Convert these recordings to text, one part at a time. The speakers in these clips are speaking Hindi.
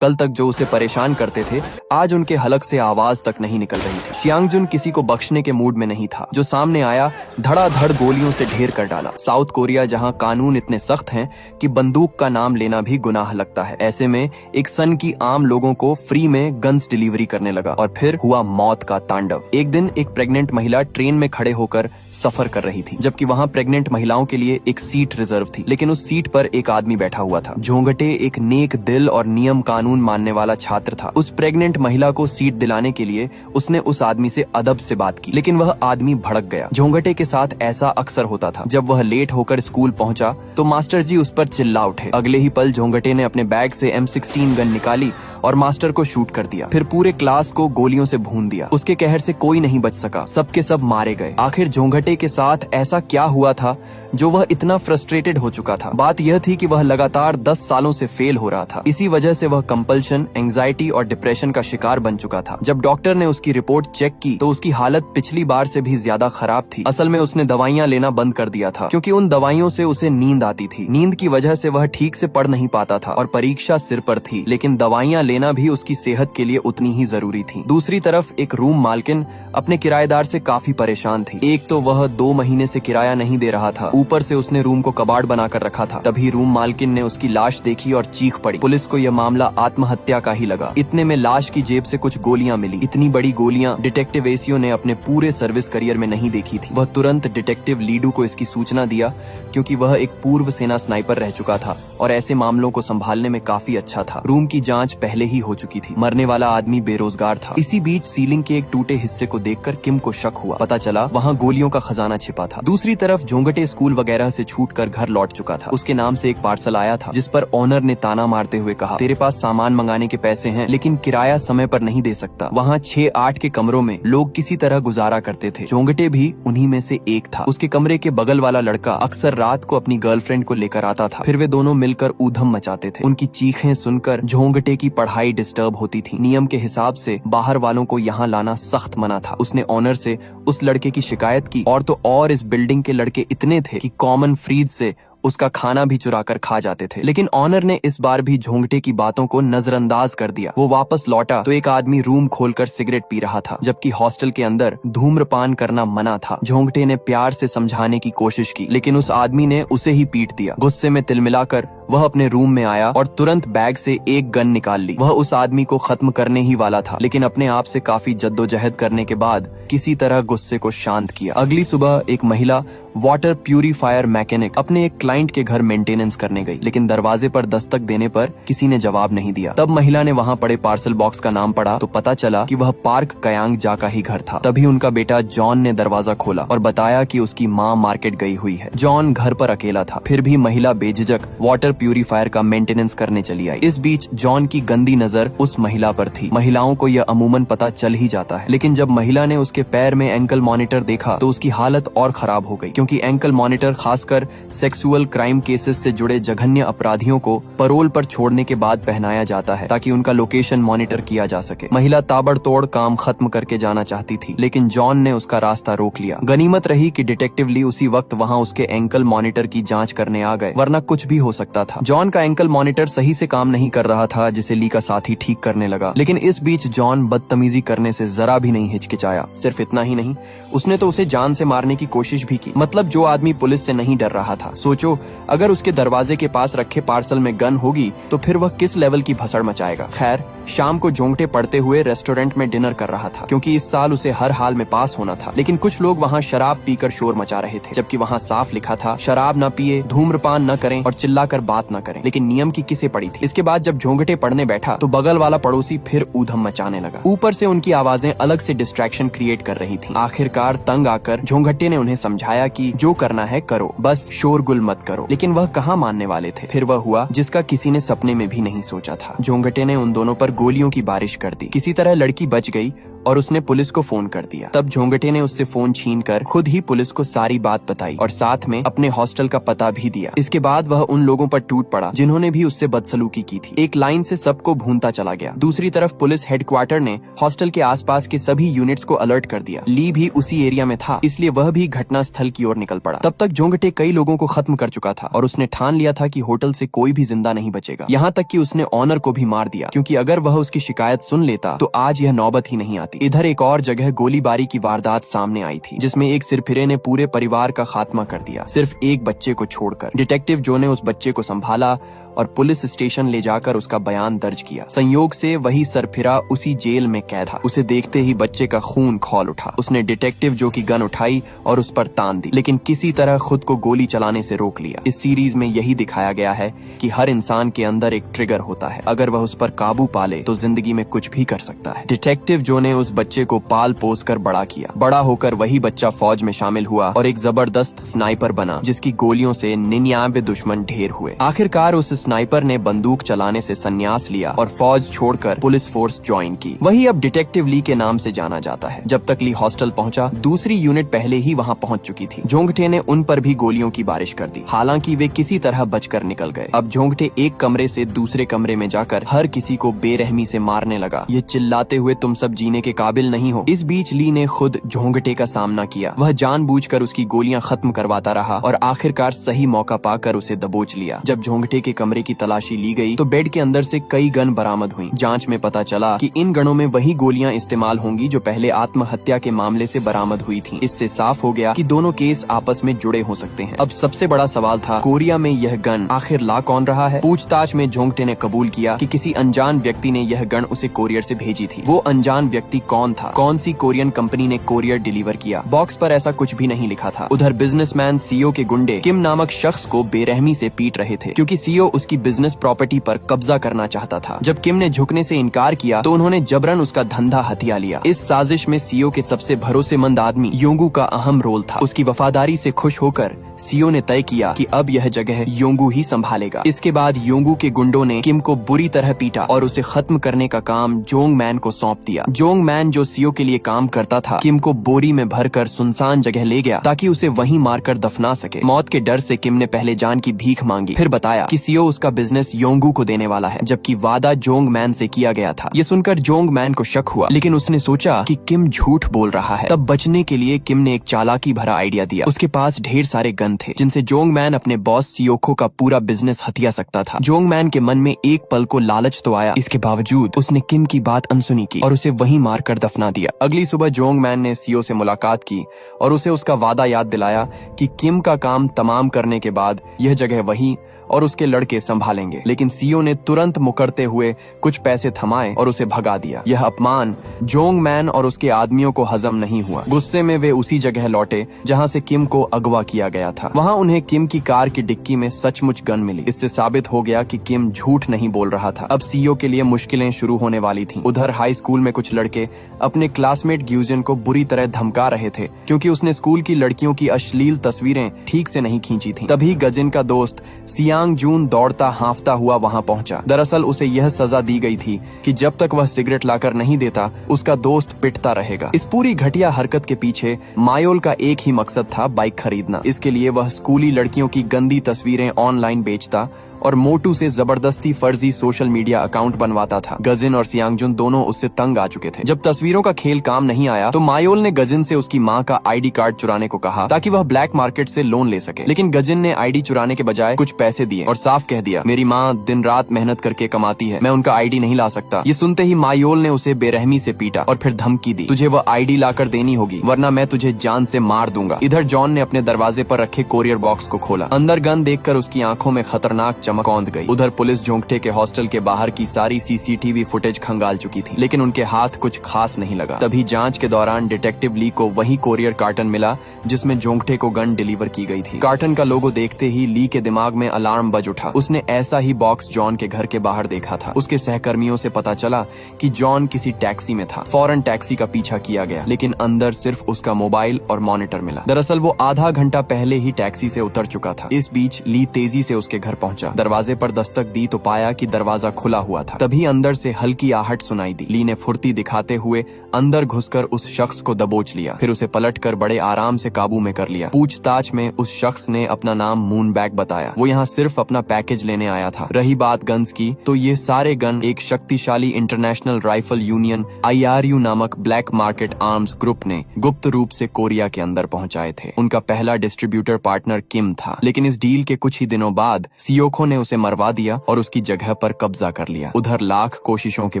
कल तक जो उसे परेशान करते थे आज उनके हलक से आवाज तक नहीं निकल रही थी। शियांगजुन किसी को बख्शने के मूड में नहीं था। जो सामने आया धड़ाधड़ गोलियों से ढेर कर डाला। साउथ कोरिया जहां कानून इतने सख्त हैं कि बंदूक का नाम लेना भी गुनाह लगता है, ऐसे में एक सन की आम लोगों को फ्री में गन्स डिलीवरी करने लगा और फिर हुआ मौत का तांडव। एक दिन एक प्रेग्नेंट महिला ट्रेन में खड़े होकर सफर कर रही थी, जबकि वहां प्रेग्नेंट महिलाओं के लिए एक सीट रिजर्व थी, लेकिन उस सीट पर एक आदमी बैठा हुआ था। झोंगटे एक नेक दिल और नियम कानून मानने वाला छात्र था। उस प्रेग्नेंट महिला को सीट दिलाने के लिए उसने उस आदमी से अदब से बात की, लेकिन वह आदमी भड़क गया। झोंगटे के साथ ऐसा अक्सर होता था। जब वह लेट होकर स्कूल पहुंचा तो मास्टर जी उस पर चिल्ला उठे। अगले ही पल झोंगटे ने अपने बैग से M16 गन निकाली और मास्टर को शूट कर दिया। फिर पूरे क्लास को गोलियों से भून दिया। उसके कहर से कोई नहीं बच सका, सबके सब मारे गए। आखिर झोंगटे के साथ ऐसा क्या हुआ था जो वह इतना फ्रस्ट्रेटेड हो चुका था? बात यह थी कि वह लगातार 10 सालों से फेल हो रहा था। इसी वजह से वह कंपल्शन, एंजाइटी और डिप्रेशन का शिकार बन चुका था। जब डॉक्टर ने उसकी रिपोर्ट चेक की तो उसकी हालत पिछली बार से भी ज्यादा खराब थी। असल में उसने दवाइयां लेना बंद कर दिया था, क्योंकि उन दवाइयों से उसे नींद आती थी। नींद की वजह से वह ठीक से पढ़ नहीं पाता था और परीक्षा सिर पर थी, लेकिन दवाइयां लेना भी उसकी सेहत के लिए उतनी ही जरूरी थी। दूसरी तरफ एक रूम मालकिन अपने किराएदार से काफी परेशान थी। एक तो वह 2 महीने से किराया नहीं दे रहा था, ऊपर से उसने रूम को कबाड़ बनाकर रखा था। तभी रूम मालकिन ने उसकी लाश देखी और चीख पड़ी। पुलिस को यह मामला आत्महत्या का ही लगा। इतने में लाश की जेब से कुछ गोलियां मिली। इतनी बड़ी गोलियां डिटेक्टिव एसियो ने अपने पूरे सर्विस करियर में नहीं देखी थी। वह तुरंत डिटेक्टिव लीडू को इसकी सूचना दिया, क्योंकि वह एक पूर्व सेना स्नाइपर रह चुका था और ऐसे मामलों को संभालने में काफी अच्छा था। रूम की जांच पहले ही हो चुकी थी। मरने वाला आदमी बेरोजगार था। इसी बीच सीलिंग के एक टूटे हिस्से को देखकर किम को शक हुआ। पता चला वहाँ गोलियों का खजाना छिपा था। दूसरी तरफ झोंगटे स्कूल वगैरह से छूटकर घर लौट चुका था। उसके नाम से एक पार्सल आया था, जिस पर ओनर ने ताना मारते हुए कहा, तेरे पास सामान मंगाने के पैसे हैं, लेकिन किराया समय पर नहीं दे सकता। वहाँ 6-8 के कमरों में लोग किसी तरह गुजारा करते थे। झोंगटे भी उन्हीं में से एक था। उसके कमरे के बगल वाला लड़का अक्सर रात को अपनी गर्लफ्रेंड को लेकर आता था। फिर वे दोनों मिलकर ऊधम मचाते थे। उनकी चीखें सुनकर झोंगटे की पढ़ाई डिस्टर्ब होती थी। नियम के हिसाब से बाहर वालों को यहाँ लाना सख्त मना था। उसने ऑनर से उस लड़के की शिकायत की, और तो और इस बिल्डिंग के लड़के इतने थे कि कॉमन फ्रीज से उसका खाना भी चुरा कर खा जाते थे। लेकिन ऑनर ने इस बार भी झोंगटे की बातों को नजरअंदाज कर दिया। वो वापस लौटा तो एक आदमी रूम खोलकर सिगरेट पी रहा था, जबकि हॉस्टल के अंदर धूम्रपान करना मना था। झोंगटे ने प्यार से समझाने की कोशिश की, लेकिन उस आदमी ने उसे ही पीट दिया। गुस्से में तिलमिलाकर वह अपने रूम में आया और तुरंत बैग से एक गन निकाल ली। वह उस आदमी को खत्म करने ही वाला था, लेकिन अपने आप से काफी जद्दोजहद करने के बाद किसी तरह गुस्से को शांत किया। अगली सुबह एक महिला वाटर प्यूरिफायर मैकेनिक अपने एक क्लाइंट के घर मेंटेनेंस करने गई, लेकिन दरवाजे पर दस्तक देने पर किसी ने जवाब नहीं दिया। तब महिला ने वहाँ पड़े पार्सल बॉक्स का नाम पढ़ा तो पता चला कि वह पार्क कयांग जा का ही घर था। तभी उनका बेटा जॉन ने दरवाजा खोला और बताया कि उसकी माँ मार्केट गई हुई है। जॉन घर पर अकेला था, फिर भी महिला बेझिझक वाटर प्यूरिफायर का मेंटेनेंस करने चली आई। इस बीच जॉन की गंदी नजर उस महिला पर थी। महिलाओं को यह अमूमन पता चल ही जाता है, लेकिन जब महिला ने उसके पैर में एंकल मॉनिटर देखा तो उसकी हालत और खराब हो गई, क्योंकि एंकल मॉनिटर खासकर सेक्सुअल क्राइम केसेस से जुड़े जघन्य अपराधियों को परोल पर छोड़ने के बाद पहनाया जाता है, ताकि उनका लोकेशन मॉनिटर किया जा सके। महिला ताबड़तोड़ काम खत्म करके जाना चाहती थी, लेकिन जॉन ने उसका रास्ता रोक लिया। गनीमत रही कि डिटेक्टिव ली उसी वक्त वहाँ उसके एंकल मॉनिटर की जांच करने आ गए, वरना कुछ भी हो सकता था। जॉन का एंकल मॉनिटर सही से काम नहीं कर रहा था, जिसे ली का साथी ठीक करने लगा। लेकिन इस बीच जॉन बदतमीजी करने से जरा भी नहीं हिचकिचाया। सिर्फ इतना ही नहीं, उसने तो उसे जान से मारने की कोशिश भी की। मतलब जो आदमी पुलिस से नहीं डर रहा था। सोचो, अगर उसके दरवाजे के पास रखे पार्सल में गन होगी तो फिर वह किस लेवल की भसड़ मचाएगा। खैर, शाम को झोंगटे पड़ते हुए रेस्टोरेंट में डिनर कर रहा था, क्योंकि इस साल उसे हर हाल में पास होना था। लेकिन कुछ लोग वहाँ शराब पीकर शोर मचा रहे थे, जबकि वहाँ साफ लिखा था शराब न पिए, धूम्रपान न करें और चिल्लाकर बात न करें। लेकिन नियम की किसे पड़ी थी। इसके बाद जब झोंगटे पढ़ने बैठा तो बगल वाला पड़ोसी फिर ऊधम मचाने लगा। ऊपर से उनकी आवाजें अलग से डिस्ट्रैक्शन क्रिएट कर रही थी। आखिरकार तंग आकर झोंगटे ने उन्हें समझाया कि जो करना है करो, बस शोरगुल मत करो। लेकिन वह कहाँ मानने वाले थे। फिर वह हुआ जिसका किसी ने सपने में भी नहीं सोचा था। झोंगटे ने उन दोनों पर गोलियों की बारिश कर दी। किसी तरह लड़की बच गई और उसने पुलिस को फोन कर दिया। तब झोंगटे ने उससे फोन छीनकर खुद ही पुलिस को सारी बात बताई और साथ में अपने हॉस्टल का पता भी दिया। इसके बाद वह उन लोगों पर टूट पड़ा जिन्होंने भी उससे बदसलूकी की थी। एक लाइन से सबको भूनता चला गया। दूसरी तरफ पुलिस हेडक्वार्टर ने हॉस्टल के आसपास के सभी यूनिट्स को अलर्ट कर दिया। ली भी उसी एरिया में था, इसलिए वह भी घटना स्थल की ओर निकल पड़ा। तब तक झोंगटे कई लोगों को खत्म कर चुका था और उसने ठान लिया था कि होटल से कोई भी जिंदा नहीं बचेगा। यहाँ तक कि उसने ऑनर को भी मार दिया, क्योंकि अगर वह उसकी शिकायत सुन लेता तो आज यह नौबत ही नहीं आती। इधर एक और जगह गोलीबारी की वारदात सामने आई थी, जिसमें एक सिरफिरे ने पूरे परिवार का खात्मा कर दिया, सिर्फ एक बच्चे को छोड़कर। डिटेक्टिव जो ने उस बच्चे को संभाला और पुलिस स्टेशन ले जाकर उसका बयान दर्ज किया। संयोग से वही सरफिरा उसी जेल में कैद था। उसे देखते ही बच्चे का खून खौल उठा। उसने डिटेक्टिव जो की गन उठाई और उस पर तान दी, लेकिन किसी तरह खुद को गोली चलाने से रोक लिया। इस सीरीज में यही दिखाया गया है कि हर इंसान के अंदर एक ट्रिगर होता है, अगर वह उस पर काबू पाले तो जिंदगी में कुछ भी कर सकता है। डिटेक्टिव जो ने उस बच्चे को पाल पोस कर बड़ा किया। बड़ा होकर वही बच्चा फौज में शामिल हुआ और एक जबरदस्त स्नाइपर बना, जिसकी गोलियों से 99 दुश्मन ढेर हुए। आखिरकार उस स्नाइपर ने बंदूक चलाने से संन्यास लिया और फौज छोड़कर पुलिस फोर्स ज्वाइन की। वही अब डिटेक्टिव ली के नाम से जाना जाता है। जब तक ली हॉस्टल पहुंचा, दूसरी यूनिट पहले ही वहां पहुंच चुकी थी। झोंगटे ने उन पर भी गोलियों की बारिश कर दी, हालांकि वे किसी तरह बचकर निकल गए। अब झोंगटे एक कमरे से दूसरे कमरे में जाकर हर किसी को बेरहमी से मारने लगा, ये चिल्लाते हुए तुम सब जीने के काबिल नहीं हो। इस बीच ली ने खुद झोंगटे का सामना किया। वह जानबूझकर उसकी गोलियां खत्म करवाता रहा और आखिरकार सही मौका पाकर उसे दबोच लिया। जब झोंगटे के कमरे की तलाशी ली गई तो बेड के अंदर से कई गन बरामद हुई। जांच में पता चला कि इन गनों में वही गोलियां इस्तेमाल होंगी जो पहले आत्महत्या के मामले से बरामद हुई थी। इससे साफ हो गया कि दोनों केस आपस में जुड़े हो सकते हैं। अब सबसे बड़ा सवाल था, कोरिया में यह गन आखिर ला कौन रहा है? पूछताछ में झोंगटे ने कबूल किया कि किसी अनजान व्यक्ति ने यह गन उसे कोरियर से भेजी थी। वो अनजान व्यक्ति कौन था? कौन सी कोरियन कंपनी ने कोरियर डिलीवर किया? बॉक्स पर ऐसा कुछ भी नहीं लिखा था। उधर बिजनेसमैन सीओ के गुंडे किम नामक शख्स को बेरहमी से पीट रहे थे, क्योंकि सीओ उसकी बिजनेस प्रॉपर्टी पर कब्जा करना चाहता था। जब किम ने झुकने से इनकार किया तो उन्होंने जबरन उसका धंधा हथिया लिया। इस साजिश में सीओ के सबसे भरोसेमंद आदमी योंगू का अहम रोल था। उसकी वफादारी से खुश होकर सीओ ने तय किया कि अब यह जगह योंगू ही संभालेगा। इसके बाद योंगू के गुंडों ने किम को बुरी तरह पीटा और उसे खत्म करने का काम जोंग मैन को सौंप दिया। जोंग मैन, जो सीओ के लिए काम करता था, किम को बोरी में भरकर सुनसान जगह ले गया ताकि उसे वहीं मारकर दफना सके। मौत के डर से किम ने पहले जान की भीख मांगी, फिर बताया कि सीओ उसका बिजनेस योंगू को देने वाला है, जबकि वादा जोंग मैन से किया गया था। ये सुनकर जोंग मैन को शक हुआ, लेकिन उसने सोचा कि किम झूठ बोल रहा है। तब बचने के लिए किम ने एक चालाकी भरा आइडिया दिया। उसके पास ढेर सारे गन थे जिनसे जोंग मैन अपने बॉस सियोको का पूरा बिजनेस हथिया सकता था। जोंग मैन के मन में एक पल को लालच तो आया, इसके बावजूद उसने किम की बात अनसुनी की और उसे वहीं मारकर दफना दिया। अगली सुबह जोंग मैन ने सीओ से मुलाकात की और उसे उसका वादा याद दिलाया कि किम का काम तमाम करने के बाद यह जगह वही और उसके लड़के संभालेंगे। लेकिन सीओ ने तुरंत मुकरते हुए कुछ पैसे थमाए और उसे भगा दिया। यह अपमान जोंग मैन और उसके आदमियों को हजम नहीं हुआ। गुस्से में वे उसी जगह लौटे जहां से किम को अगवा किया गया था। वहां उन्हें किम की कार की डिक्की में सचमुच गन मिली। इससे साबित हो गया कि किम झूठ नहीं बोल रहा था। अब सीओ के लिए मुश्किलें शुरू होने वाली थीं। उधर हाई स्कूल में कुछ लड़के अपने क्लासमेट ग्यूजन को बुरी तरह धमका रहे थे, क्योंकि उसने स्कूल की लड़कियों की अश्लील तस्वीरें ठीक से नहीं खींची थी। तभी गजिन का दोस्त सियांग जून दौड़ता हांफता हुआ वहां पहुंचा। दरअसल उसे यह सजा दी गई थी कि जब तक वह सिगरेट लाकर नहीं देता, उसका दोस्त पिटता रहेगा। इस पूरी घटिया हरकत के पीछे मायोल का एक ही मकसद था, बाइक खरीदना। इसके लिए वह स्कूली लड़कियों की गंदी तस्वीरें ऑनलाइन बेचता और मोटू से जबरदस्ती फर्जी सोशल मीडिया अकाउंट बनवाता था। गजिन और सियांगजुन दोनों उससे तंग आ चुके थे। जब तस्वीरों का खेल काम नहीं आया तो मायोल ने गजिन से उसकी माँ का आईडी कार्ड चुराने को कहा ताकि वह ब्लैक मार्केट से लोन ले सके। लेकिन गजिन ने आईडी चुराने के बजाय कुछ पैसे दिए और साफ कह दिया, मेरी माँ दिन रात मेहनत करके कमाती है, मैं उनका आईडी नहीं ला सकता। ये सुनते ही मायोल ने उसे बेरहमी से पीटा और फिर धमकी दी, तुझे वह आईडी लाकर देनी होगी वरना मैं तुझे जान से मार दूंगा। इधर जॉन ने अपने दरवाजे पर रखे कोरियर बॉक्स को खोला। अंदर गन देखकर उसकी आंखों में खतरनाक चमक औंध गई। उधर पुलिस झोंगटे के हॉस्टल के बाहर की सारी सीसीटीवी फुटेज खंगाल चुकी थी, लेकिन उनके हाथ कुछ खास नहीं लगा। तभी जांच के दौरान डिटेक्टिव ली को वही कोरियर कार्टन मिला जिसमें झोंगटे को गन डिलीवर की गई थी। कार्टन का लोगो देखते ही ली के दिमाग में अलार्म बज उठा। उसने ऐसा ही बॉक्स जॉन के घर के बाहर देखा था। उसके सहकर्मियों से पता चला कि जॉन किसी टैक्सी में था। फौरन टैक्सी का पीछा किया गया, लेकिन अंदर सिर्फ उसका मोबाइल और मॉनिटर मिला। दरअसल वो आधा घंटा पहले ही टैक्सी से उतर चुका था। इस बीच ली तेजी से उसके घर पहुंचा। दरवाजे पर दस्तक दी तो पाया कि दरवाजा खुला हुआ था। तभी अंदर से हल्की आहट सुनाई दी। ली ने फुर्ती दिखाते हुए अंदर घुसकर उस शख्स को दबोच लिया, फिर उसे पलटकर बड़े आराम से काबू में कर लिया। पूछताछ में उस शख्स ने अपना नाम मूनबैग बताया। वो यहाँ सिर्फ अपना पैकेज लेने आया था। रही बात गन्स की, तो ये सारे गन एक शक्तिशाली इंटरनेशनल राइफल यूनियन IRU नामक ब्लैक मार्केट आर्म्स ग्रुप ने गुप्त रूप से कोरिया के अंदर पहुंचाए थे। उनका पहला डिस्ट्रीब्यूटर पार्टनर किम था, लेकिन इस डील के कुछ ही दिनों बाद सियोखो ने उसे मरवा दिया और उसकी जगह पर कब्जा कर लिया। उधर लाख कोशिशों के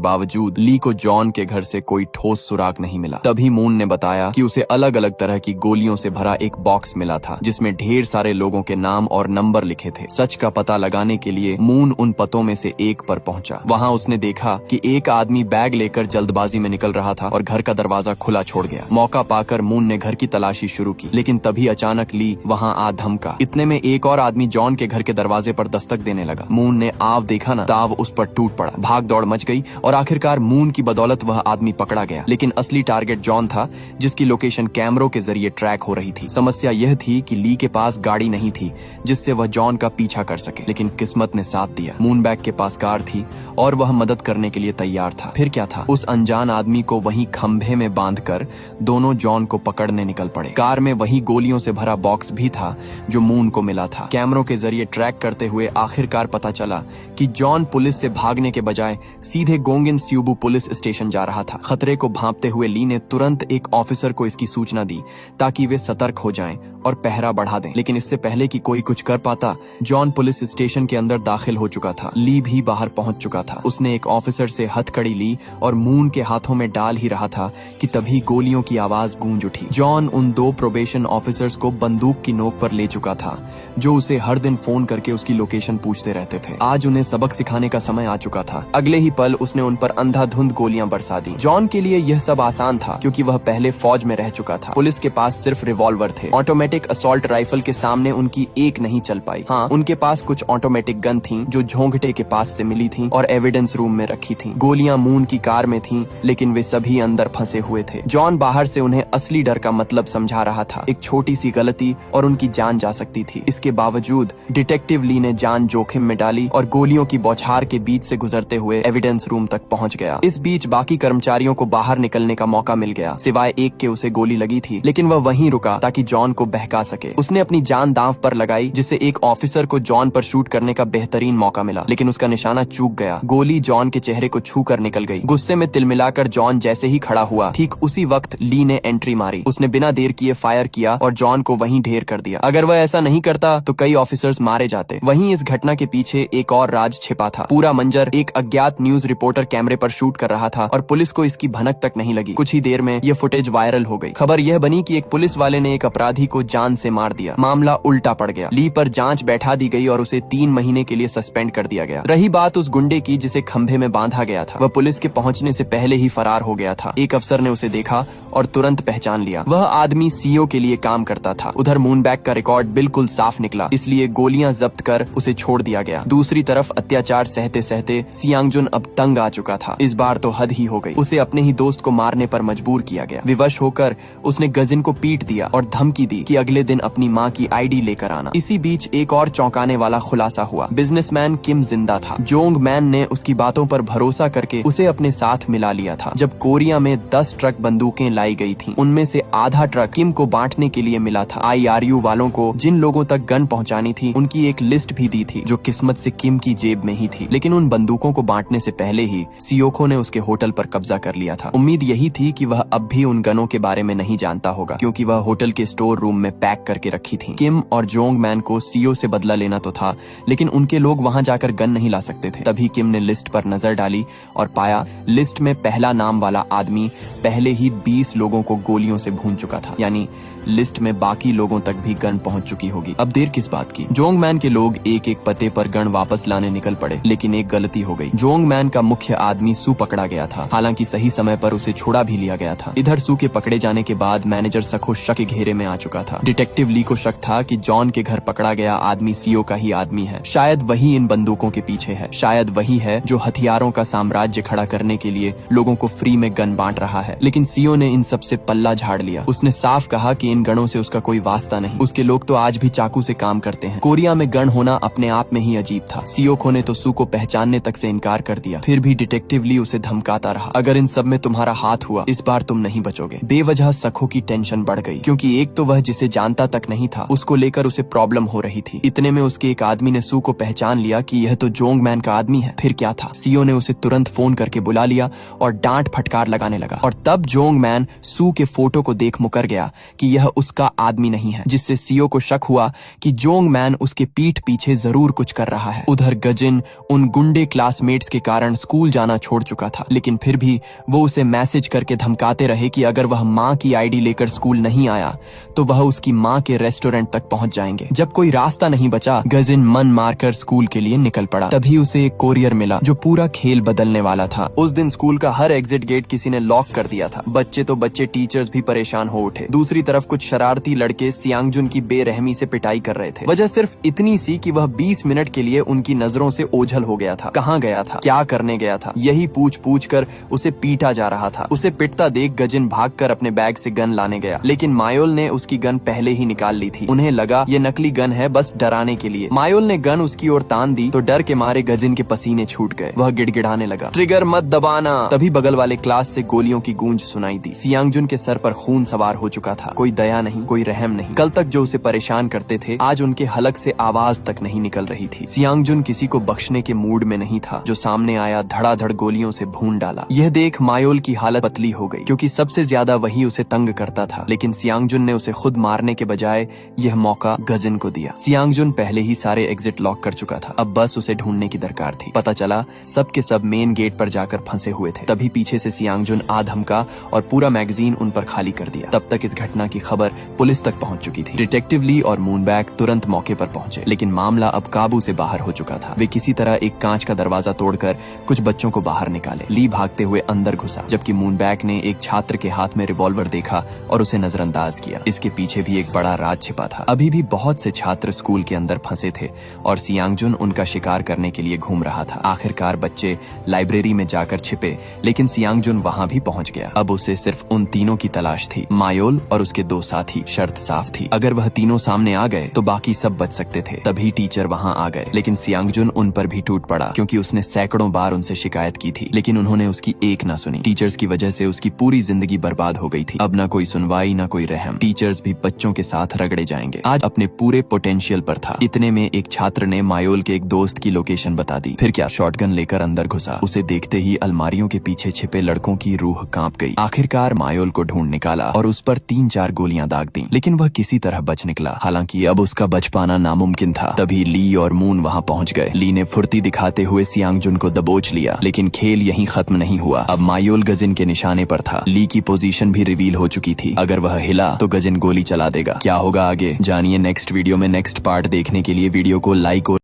बावजूद ली को जॉन के घर से कोई ठोस सुराग नहीं मिला। तभी मून ने बताया कि उसे अलग अलग तरह की गोलियों से भरा एक बॉक्स मिला था, जिसमें ढेर सारे लोगों के नाम और नंबर लिखे थे। सच का पता लगाने के लिए मून उन पतों में से एक पर पहुंचा। वहां उसने देखा कि एक आदमी बैग लेकर जल्दबाजी में निकल रहा था और घर का दरवाजा खुला छोड़ गया। मौका पाकर मून ने घर की तलाशी शुरू की, लेकिन तभी अचानक ली वहां आ धमका। इतने में एक और आदमी जॉन के घर के दरवाजे पर दस्तक देने लगा। मून ने आव देखा ना, ताव उस पर टूट पड़ा। भाग दौड़ मच गई और आखिरकार मून की बदौलत वह आदमी पकड़ा गया। लेकिन असली टारगेट जॉन था, जिसकी लोकेशन कैमरों के जरिए ट्रैक हो रही थी। समस्या यह थी कि ली के पास गाड़ी नहीं थी जिससे वह जॉन का पीछा कर सके, लेकिन किस्मत ने साथ दिया। मूनबैग के पास कार थी और वह मदद करने के लिए तैयार था। फिर क्या था, उस अनजान आदमी को वहीं खंभे में बांधकर दोनों जॉन को पकड़ने निकल पड़े। कार में वही गोलियों से भरा बॉक्स भी था जो मून को मिला था। कैमरों के जरिए ट्रैक करते हुए आखिरकार पता चला कि जॉन पुलिस से भागने के बजाय सीधे गोंगिन स्यूबू पुलिस स्टेशन जा रहा था। खतरे को भांपते हुए ली ने तुरंत एक ऑफिसर को इसकी सूचना दी ताकि वे सतर्क हो जाएं और पहरा बढ़ा दें। लेकिन इससे पहले कि कोई कुछ कर पाता, जॉन पुलिस स्टेशन के अंदर दाखिल हो चुका था। ली भी बाहर पहुंच चुका था। उसने एक ऑफिसर से हथकड़ी ली और मून के हाथों में डाल ही रहा था कि तभी गोलियों की आवाज गूंज उठी। जॉन उन दो प्रोबेशन ऑफिसर्स को बंदूक की नोक पर ले चुका था, जो उसे हर दिन फोन करके उसकी लोकेशन पूछते रहते थे। आज उन्हें सबक सिखाने का समय आ चुका था। अगले ही पल उसने उन पर अंधाधुंध गोलियां बरसा दी। जॉन के लिए यह सब आसान था, क्योंकि वह पहले फौज में रह चुका था। पुलिस के पास सिर्फ रिवॉल्वर थे। ऑटोमेटिक असॉल्ट राइफल के सामने उनकी एक नहीं चल पाई। हाँ, उनके पास कुछ ऑटोमेटिक गन थी जो झोंघटे के पास से मिली थी और एविडेंस रूम में रखी थी। गोलियां मून की कार में थी, लेकिन वे सभी अंदर फंसे हुए थे। जॉन बाहर से उन्हें असली डर का मतलब समझा रहा था। एक छोटी सी गलती और उनकी जान जा सकती थी। इसके बावजूद डिटेक्टिव ली ने जान जोखिम में डाली और गोलियों की बौछार के बीच से गुजरते हुए एविडेंस रूम तक पहुंच गया। इस बीच बाकी कर्मचारियों को बाहर निकलने का मौका मिल गया। सिवाय एक के उसे गोली लगी थी, लेकिन वह वहीं रुका ताकि जॉन को बहका सके। उसने अपनी जान दांव पर लगाई, जिससे एक ऑफिसर को जॉन पर शूट करने का बेहतरीन मौका मिला, लेकिन उसका निशाना चूक गया। गोली जॉन के चेहरे को छू कर निकल गई। गुस्से में तिलमिलाकर जॉन जैसे ही खड़ा हुआ, ठीक उसी वक्त ली ने एंट्री मारी। उसने बिना देर किए फायर किया और जॉन को वहीं ढेर कर दिया। अगर वह ऐसा नहीं करता तो कई ऑफिसर्स मारे जाते। वहीं इस घटना के पीछे एक और राज छिपा था। पूरा मंजर एक अज्ञात न्यूज रिपोर्टर कैमरे पर शूट कर रहा था और पुलिस को इसकी भनक तक नहीं लगी। कुछ ही देर में यह फुटेज वायरल हो गई। खबर यह बनी कि एक पुलिस वाले ने एक अपराधी को जान से मार दिया। मामला उल्टा पड़ गया। ली पर जांच बैठा दी गई और उसे 3 महीने के लिए सस्पेंड कर दिया गया। रही बात उस गुंडे की जिसे खंभे में बांधा गया था, वह पुलिस के पहुंचने से पहले ही फरार हो गया था। एक अफसर ने उसे देखा और तुरंत पहचान लिया। वह आदमी सीओ के लिए काम करता था। उधर मूनबैग का रिकॉर्ड बिल्कुल साफ निकला, इसलिए गोलियां जब्त कर उसे छोड़ दिया गया। दूसरी तरफ अत्याचार सहते सहते सियांगजुन अब तंग आ चुका था। इस बार तो हद ही हो गई। उसे अपने ही दोस्त को मारने पर मजबूर किया गया। विवश होकर उसने गजिन को पीट दिया और धमकी दी कि अगले दिन अपनी माँ की आईडी लेकर आना। इसी बीच एक और चौंकाने वाला खुलासा हुआ। बिजनेसमैन किम जिंदा था। जोंग मैन ने उसकी बातों पर भरोसा करके उसे अपने साथ मिला लिया था। जब कोरिया में 10 ट्रक बंदूकें लाई गई थीं, उनमें से आधा ट्रक किम को बांटने के लिए मिला था। IRU वालों को जिन लोगों तक गन पहुंचानी थी, उनकी एक लिस्ट भी दी थी, जो किस्मत से किम की जेब में ही थी। लेकिन उन बंदूकों को बांटने से पहले ही सियोखो ने उसके होटल पर कब्जा कर लिया था। उम्मीद यही थी कि वह अब भी उन गनों के बारे में नहीं जानता होगा, क्योंकि वह होटल के स्टोर रूम में पैक करके रखी थी। किम और जोंग मैन को सीओ से बदला लेना तो था, लेकिन उनके लोग वहां जाकर गन नहीं ला सकते थे। तभी किम ने लिस्ट पर नजर डाली और पाया लिस्ट में पहला नाम वाला आदमी पहले ही 20 लोगों को गोलियों से भून चुका था। यानी लिस्ट में बाकी लोगों तक भी गन पहुंच चुकी होगी। अब देर किस बात की। जोंग मैन के लोग एक एक पते पर गन वापस लाने निकल पड़े, लेकिन एक गलती हो गई। जोंग मैन का मुख्य आदमी सू पकड़ा गया था, हालांकि सही समय पर उसे छोड़ा भी लिया गया था। इधर सू के पकड़े जाने के बाद मैनेजर सखो शक के घेरे में आ चुका था। डिटेक्टिव ली को शक था कि जॉन के घर पकड़ा गया आदमी सीओ का ही आदमी है। शायद वही इन बंदूकों के पीछे है। शायद वही है जो हथियारों का साम्राज्य खड़ा करने के लिए लोगों को फ्री में गन बांट रहा है। लेकिन सीओ ने इन सब से पल्ला झाड़ लिया। उसने साफ कहा कि मेन गणों से उसका कोई वास्ता नहीं। उसके लोग तो आज भी चाकू से काम करते हैं। कोरिया में गण होना अपने आप में ही अजीब था। सियोको ने तो सू को पहचानने तक से इनकार कर दिया, फिर भी डिटेक्टिव ली उसे धमकाता रहा, अगर इन सब में तुम्हारा हाथ हुआ इस बार तुम नहीं बचोगे। बेवजह सखो की टेंशन बढ़ गई, क्योंकि एक तो वह जिसे जानता तक नहीं था उसको लेकर उसे प्रॉब्लम हो रही थी। इतने में उसके एक आदमी ने सू को पहचान लिया कि यह तो जोंग मैन का आदमी है। फिर क्या था, सियो ने उसे तुरंत फोन करके बुला लिया और डांट फटकार लगाने लगा। और तब जोंग मैन सू के फोटो को देख मुकर गया कि यह उसका आदमी नहीं है, जिससे सियो को शक हुआ कि जोंग मैन उसके पीठ पीछे जरूर कुछ कर रहा है। उधर गजिन उन गुंडे क्लासमेट्स के कारण स्कूल जाना छोड़ चुका था, लेकिन फिर भी वो उसे मैसेज करके धमकाते रहे कि अगर वह माँ की आईडी लेकर स्कूल नहीं आया तो वह उसकी माँ के रेस्टोरेंट तक पहुंच जाएंगे। जब कोई रास्ता नहीं बचा, गजिन मन मारकर स्कूल के लिए निकल पड़ा। तभी उसे एक कोरियर मिला जो पूरा खेल बदलने वाला था। उस दिन स्कूल का हर एग्जिट गेट किसी ने लॉक कर दिया था। बच्चे तो बच्चे, टीचर्स भी परेशान हो उठे। दूसरी तरफ कुछ शरारती लड़के सियांगजुन की बेरहमी से पिटाई कर रहे थे। वजह सिर्फ इतनी सी कि वह 20 मिनट के लिए उनकी नजरों से ओझल हो गया था। कहाँ गया था, क्या करने गया था, यही पूछ पूछ कर उसे पीटा जा रहा था। उसे पिटता देख गजिन भागकर अपने बैग से गन लाने गया, लेकिन मायोल ने उसकी गन पहले ही निकाल ली थी। उन्हें लगा ये नकली गन है, बस डराने के लिए। मायोल ने गन उसकी ओर तान दी तो डर के मारे गजिन के पसीने छूट गए। वह गिड़गिड़ाने लगा, ट्रिगर मत दबाना। तभी बगल वाले क्लास से गोलियों की गूंज सुनाई दी। सियांगजुन के सर पर खून सवार हो चुका था। कोई दया नहीं, कोई रहम नहीं। कल तक जो उसे परेशान करते थे आज उनके हलक से आवाज तक नहीं निकल रही थी। सियांगजुन किसी को बख्शने के मूड में नहीं था। जो सामने आया धड़ाधड़ गोलियों से भून डाला। यह देख मायोल की हालत पतली हो गई, क्योंकि सबसे ज्यादा वही उसे तंग करता था। लेकिन सियांगजुन ने उसे खुद मारने के बजाय यह मौका गजिन को दिया। सियांगजुन पहले ही सारे एग्जिट लॉक कर चुका था, अब बस उसे ढूंढने की दरकार थी। पता चला सब के सब मेन गेट पर जाकर फंसे हुए थे। तभी पीछे से सियांगजुन आ धमका और पूरा मैगजीन उन पर खाली कर दिया। तब तक इस घटना की खबर पुलिस तक पहुंच चुकी थी। डिटेक्टिव ली और मूनबैग तुरंत मौके पर पहुंचे, लेकिन मामला अब काबू से बाहर हो चुका था। वे किसी तरह एक कांच का दरवाजा तोड़कर कुछ बच्चों को बाहर निकाले। ली भागते हुए अंदर घुसा, जबकि मूनबैग ने एक छात्र के हाथ में रिवॉल्वर देखा और उसे नजरअंदाज किया। इसके पीछे भी एक बड़ा राज छिपा था। अभी भी बहुत से छात्र स्कूल के अंदर फंसे थे और सियांगजुन उनका शिकार करने के लिए घूम रहा था। आखिरकार बच्चे लाइब्रेरी में जाकर छिपे, लेकिन सियांगजुन वहां भी पहुंच गया। अब उसे सिर्फ उन तीनों की तलाश थी, मायोल और उसके दो साथी। शर्त साफ थी, अगर वह तीनों सामने आ गए तो बाकी सब बच सकते थे। तभी टीचर वहां आ गए, लेकिन सियांगजुन उन पर भी टूट पड़ा, क्योंकि उसने सैकड़ों बार उनसे शिकायत की थी, लेकिन उन्होंने उसकी एक ना सुनी। टीचर्स की वजह से उसकी पूरी जिंदगी बर्बाद हो गई थी। अब ना कोई सुनवाई, ना कोई रहम। टीचर्स भी बच्चों के साथ रगड़े जाएंगे। आज अपने पूरे पोटेंशियल पर था। इतने में एक छात्र ने मायोल के एक दोस्त की लोकेशन बता दी। फिर क्या, शॉटगन लेकर अंदर घुसा। उसे देखते ही अलमारियों के पीछे छिपे लड़कों की रूह कांप गई। आखिरकार मायोल को ढूंढ निकाला और उस पर 3-4 गोलियां दाग दी, लेकिन वह किसी तरह बच निकला। हालांकि अब उसका बच पाना नामुमकिन था। तभी ली और मून वहां पहुंच गए। ली ने फुर्ती दिखाते हुए सियांगजुन को दबोच लिया, लेकिन खेल यहीं खत्म नहीं हुआ। अब मायोल गजिन के निशाने पर था। ली की पोजीशन भी रिवील हो चुकी थी। अगर वह हिला तो गजिन गोली चला देगा। क्या होगा आगे, जानिए नेक्स्ट वीडियो में। नेक्स्ट पार्ट देखने के लिए वीडियो को लाइक और